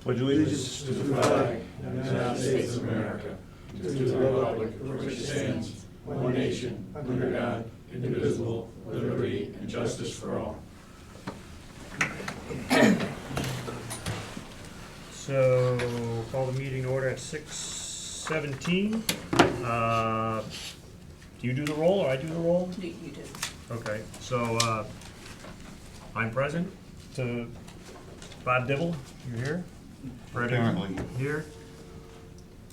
Pledge allegiance to the flag of the United States of America, to the republic for which it stands, one nation, under God, indivisible, with liberty and justice for all. So, call the meeting order at 6:17. Do you do the roll or I do the roll? You do. Okay, so I'm present. To Bob Dibble, you here? Fred Apparently. Here.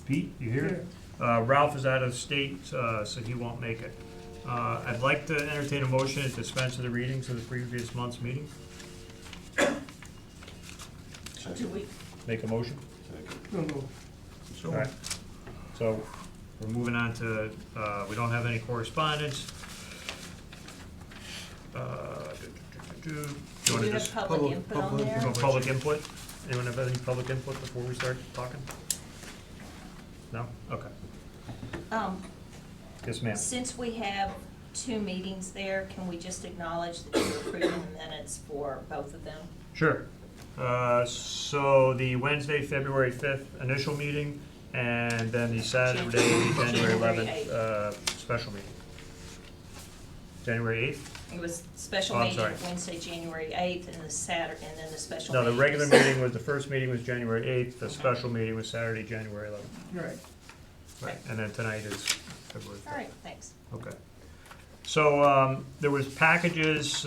Pete, you here? Ralph is out of state, so he won't make it. I'd like to entertain a motion to dispense with the readings of the previous month's meeting. Do we? Make a motion? Second. All right. So we're moving on to, we don't have any correspondence. Do you want to have just, public input on there? no public input? Anyone have any public input before we start talking? No? Okay. Yes, ma'am. Since we have 2 meetings there, can we just acknowledge that you're approving the minutes for both of them? Sure. So the Wednesday, February 5th initial meeting, and then the Saturday, January 11th, special meeting. January 8th? It was special Oh, I'm meeting sorry. Wednesday, January 8th, and the Saturday, and then the special No, meeting. the regular meeting was, the first meeting was January 8th, the special meeting was Saturday, January 11th. Right. Right, and then tonight is February 5th. All right, thanks. Okay. So, there was packages,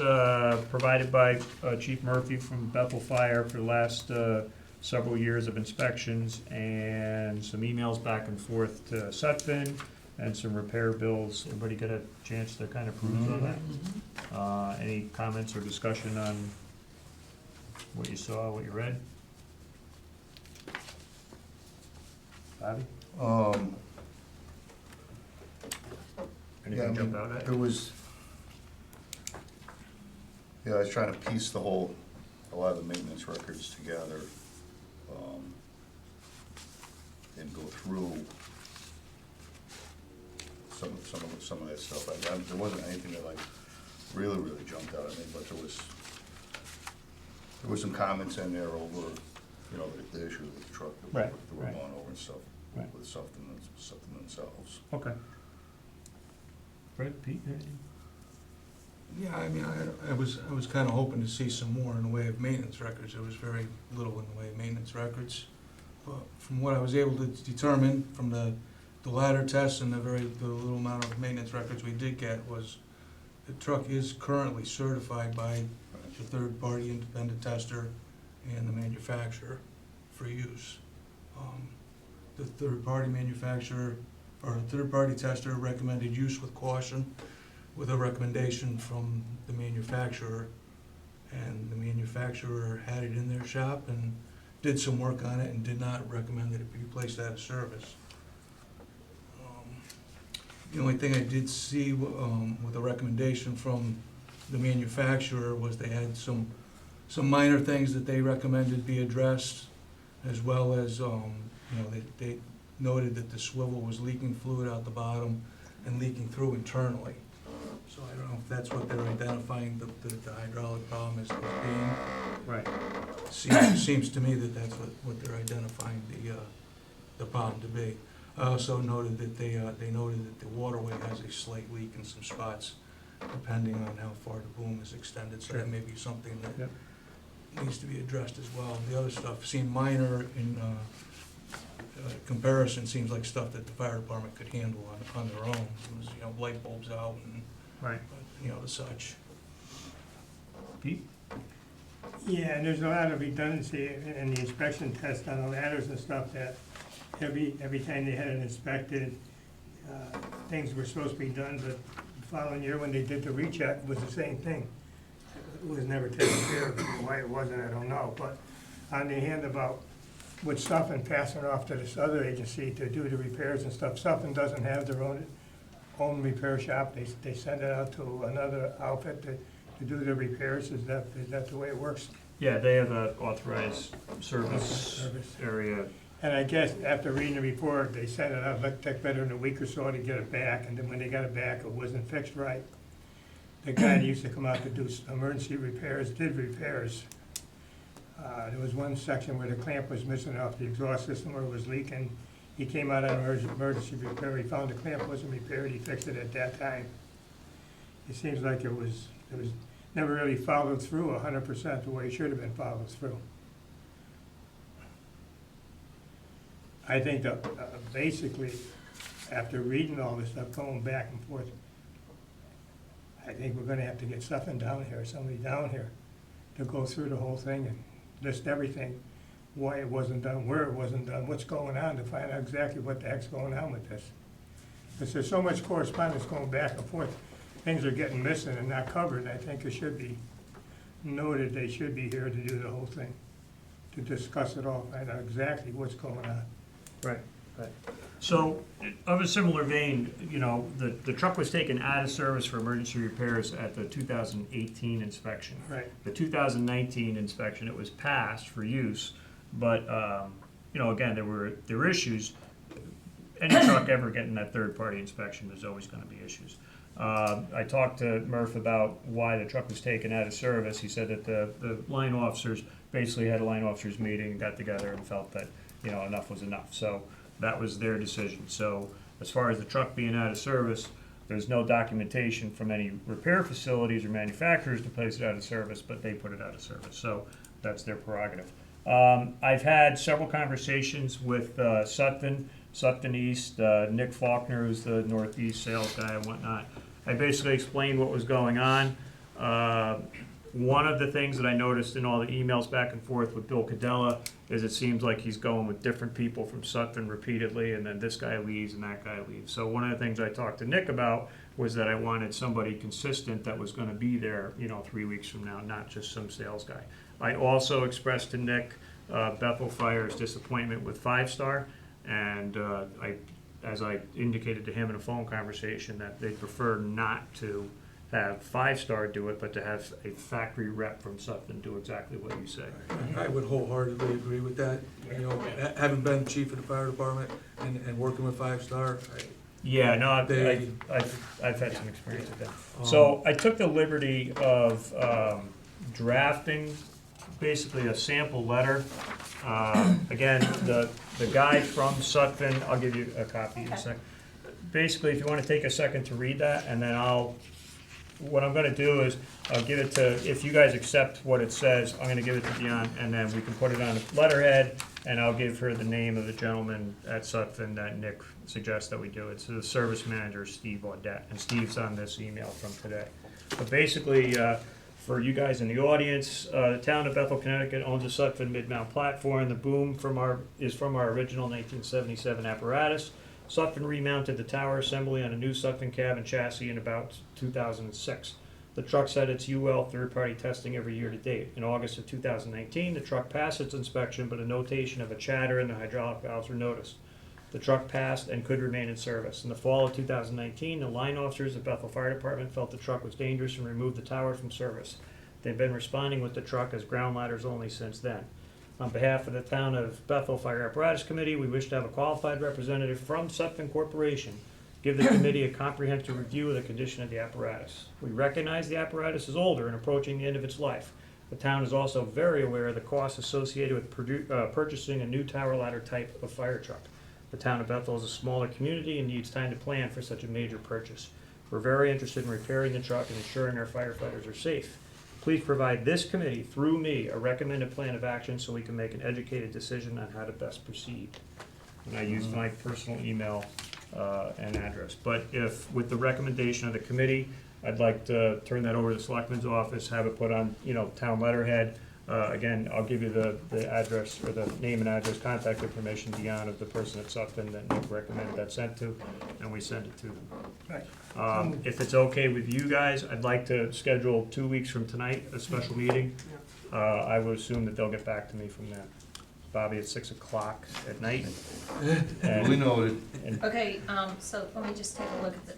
provided by, Chief Murphy from Bethel Fire for the last, several years of inspections, and some emails back and forth to Sutphin, and some repair bills. Everybody get a chance to kind of peruse on that? Any comments or discussion on what you saw, what you read? Bobby? Yeah, I Anything mean, jump out at it you? was, yeah, I was trying to piece a lot of the maintenance records together, and go through some of that stuff. There wasn't anything that like really jumped out at me, but there was some comments in there over, you know, the issue with the truck that Right, were right. going over and stuff, Right. with something themselves. Okay. Fred, Pete, anything? Yeah, I mean, I was kind of hoping to see some more in the way of maintenance records. There was very little in the way of maintenance records. But from what I was able to determine from the ladder tests and the little amount of maintenance records we did get was the truck is currently certified by the third-party independent tester and the manufacturer for use. The third-party manufacturer, or third-party tester recommended use with caution, with a recommendation from the manufacturer, and the manufacturer had it in their shop and did some work on it and did not recommend that it be placed out of service. The only thing I did see with a recommendation from the manufacturer was they had some minor things that they recommended be addressed, as well as, you know, they noted that the swivel was leaking fluid out the bottom and leaking through internally. So I don't know if that's what they're identifying the hydraulic problem as being. Right. Seems to me that that's what they're identifying the problem to be. I also noted that they noted that the waterway has a slight leak in some spots, depending on how far the boom is extended, so that may be something that Yep. needs to be addressed as well. The other stuff seemed minor in comparison, seems like stuff that the fire department could handle on their own. It was, you know, light bulbs out and, Right. you know, the such. Pete? Yeah, and there's a lot of redundancy in the inspection test on the ladders and stuff that every time they had it inspected, things were supposed to be done, but the following year when they did the recheck, it was the same thing. It was never taken care of. Why it wasn't, I don't know, but on the hand about with Suffolk passing it off to this other agency to do the repairs and stuff, Suffolk doesn't have their own repair shop. They send it out to another outfit to do the repairs. Is that the way it works? Yeah, they have an authorized service area. And I guess after reading the report, they sent it out, it took better than a week or so to get it back, and then when they got it back, it wasn't fixed right. The guy that used to come out to do emergency repairs did repairs There was one section where the clamp was missing off the exhaust system where it was leaking. He came out on emergency repair, he found the clamp wasn't repaired, he fixed it at that time. It seems like it was never really followed through 100% the way it should have been followed through. I think that basically, after reading all this stuff, going back and forth, I think we're gonna have to get something down here, somebody down here, to go through the whole thing and list everything, why it wasn't done, where it wasn't done, what's going on, to find out exactly what the heck's going on with this. Because there's so much correspondence going back and forth, things are getting missing and not covered, and I think it should be noted, they should be here to do the whole thing, to discuss it all, find out exactly what's going on. Right, right. So, of a similar vein, you know, the truck was taken out of service for emergency repairs at the 2018 inspection. Right. The 2019 inspection, it was passed for use, but, you know, again, there were issues. Any truck ever getting that third-party inspection, there's always gonna be issues. I talked to Murph about why the truck was taken out of service. He said that the line officers basically had a line officers meeting and got together and felt that, you know, enough was enough. So that was their decision. So as far as the truck being out of service, there's no documentation from any repair facilities or manufacturers to place it out of service, but they put it out of service. So that's their prerogative. I've had several conversations with Sutton East, Nick Faulkner, who's the Northeast sales guy and whatnot. I basically explained what was going on. One of the things that I noticed in all the emails back and forth with Bill Cadella is it seems like he's going with different people from Sutton repeatedly, and then this guy leaves and that guy leaves. So one of the things I talked to Nick about was that I wanted somebody consistent that was gonna be there, you know, 3 weeks from now, not just some sales guy. I also expressed to Nick Bethel Fire's disappointment with 5 Star, and as I indicated to him in a phone conversation, that they'd prefer not to have 5 Star do it, but to have a factory rep from Sutton do exactly what you say. I would wholeheartedly agree with that. You know, having been chief of the fire department and working with 5 Star, Yeah, no, I've had some experience with that. So I took the liberty of drafting basically a sample letter. Again, the guy from Sutton, I'll give you a copy in a second. Basically, if you want to take a second to read that, and then what I'm gonna do is, I'll give it to, if you guys accept what it says, I'm gonna give it to Dion, and then we can put it on a letterhead, and I'll give her the name of the gentleman at Sutton that Nick suggests that we do. It's the service manager, Steve Audette, and Steve's on this email from today. But basically, for you guys in the audience, the town of Bethel, Connecticut owns a Sutton mid-mount platform. The boom is from our original 1977 apparatus. Sutton remounted the tower assembly on a new Sutton cab and chassis in about 2006. The truck's had its UL third-party testing every year to date. In August of 2019, the truck passed its inspection, but a notation of a chatter in the hydraulic valves were noticed. The truck passed and could remain in service. In the fall of 2019, the line officers of Bethel Fire Department felt the truck was dangerous and removed the tower from service. They've been responding with the truck as ground ladders only since then. On behalf of the Town of Bethel Fire Apparatus Committee, we wish to have a qualified representative from Sutton Corporation give the committee a comprehensive review of the condition of the apparatus. We recognize the apparatus is older and approaching the end of its life. The town is also very aware of the costs associated with purchasing a new tower ladder type of fire truck. The Town of Bethel is a smaller community and needs time to plan for such a major purchase. We're very interested in repairing the truck and ensuring our firefighters are safe. Please provide this committee, through me, a recommended plan of action so we can make an educated decision on how to best proceed. And I used my personal email and address. But if, with the recommendation of the committee, I'd like to turn that over to the selectman's office, have it put on, you know, town letterhead. Again, I'll give you the address, or the name and address, contact information, Dion, of the person at Sutton that Nick recommended that sent to, and we send it to them. Right. If it's okay with you guys, I'd like to schedule 2 weeks from tonight, a special meeting. I would assume that they'll get back to me from then. Bobby, at 6 o'clock at night. We know it. Okay, so let me just take a look at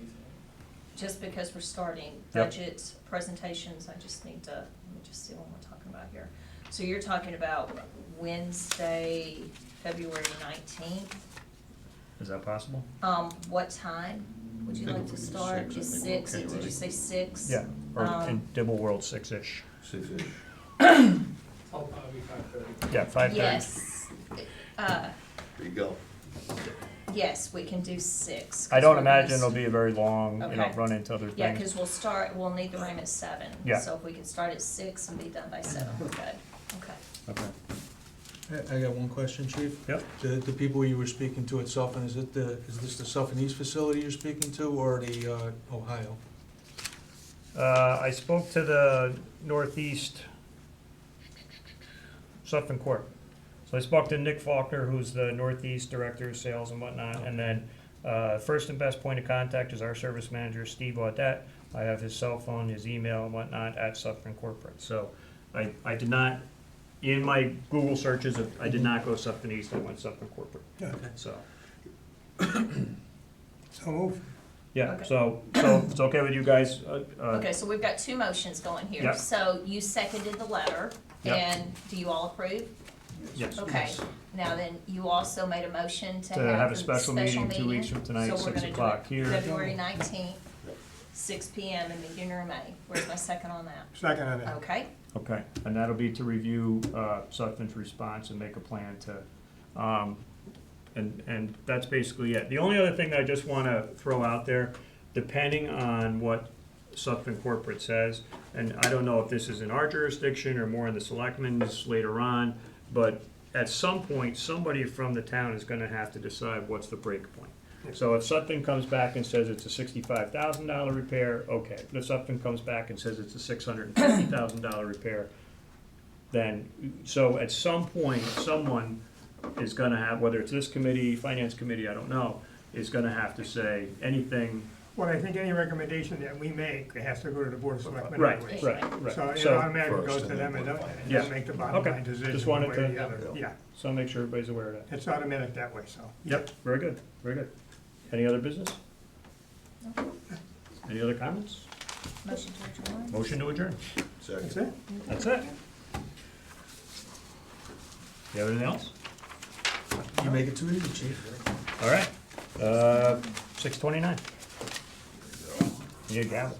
just because we're starting Yep. budget presentations, I just need to, let me just see what we're talking about here. So you're talking about Wednesday, February 19th. Is that possible? What time would you I think like to we can do start? 6, I Is think 6, we're okay, did you right? say 6? Yeah, or Um, in Dibble World 6-ish. 6-ish. I'll probably 5:30. Yeah, 5:30. Yes, There you go. yes, we can do 6. I don't imagine it'll be a very long, Okay. run into other Yeah, things. because we'll need the room at 7. Yeah. So if we can start at 6 and be done by 7, we're good. Okay. Okay. I got one question, Chief. Yep. The people you were speaking to at Suffolk, is this the Suffolk East facility you're speaking to, or the, Ohio? I spoke to the Northeast Suffolk Court. So I spoke to Nick Faulkner, who's the Northeast Director of Sales and whatnot, and then first and best point of contact is our service manager, Steve Audette. I have his cell phone, his email and whatnot at Suffolk Corporate. So I did not, in my Google searches, I did not go Suffolk East, I went Suffolk Corporate. Okay. So, So move. yeah, Okay. so it's okay with you guys? Okay, so we've got 2 motions going here. Yep. So you seconded the letter, Yep. and do you all approve? Yes. Okay, now then, you also made a motion to To have a special meeting 2 weeks from tonight, So we're 6 gonna do o'clock it here. February 19th, 6 PM in meeting room A. Where's my second on that? Second on that. Okay, Okay, and that'll be to review Sutphen's response and make a plan to, and that's basically it. The only other thing that I just want to throw out there, depending on what Sutphen Corporate says, and I don't know if this is in our jurisdiction or more in the selectmen's later on, but at some point, somebody from the town is going to have to decide what's the break point. So if Sutphen comes back and says it's a $65,000 repair, okay. If Sutphen comes back and says it's a $650,000 repair, then, so at some point, someone is gonna have, whether it's this committee, finance committee, I don't know, is gonna have to say anything. Well, I think any recommendation that we make, it has to go to the Board of Selectmen Right, anyway. right. So it So, automatically goes First, to and them then and Board of they'll Yeah. they'll make the bottom Okay. line Just decision wanted one way or to- the other. Yeah, so make sure everybody's aware of that. it's automatic that way, so. Yep, very good, very good. Any other business? No. Any other comments? motion to adjourn. Motion to adjourn. Second. That's it? That's it. You have anything else? You make it too easy, Chief. All right, 6:29. You gavel.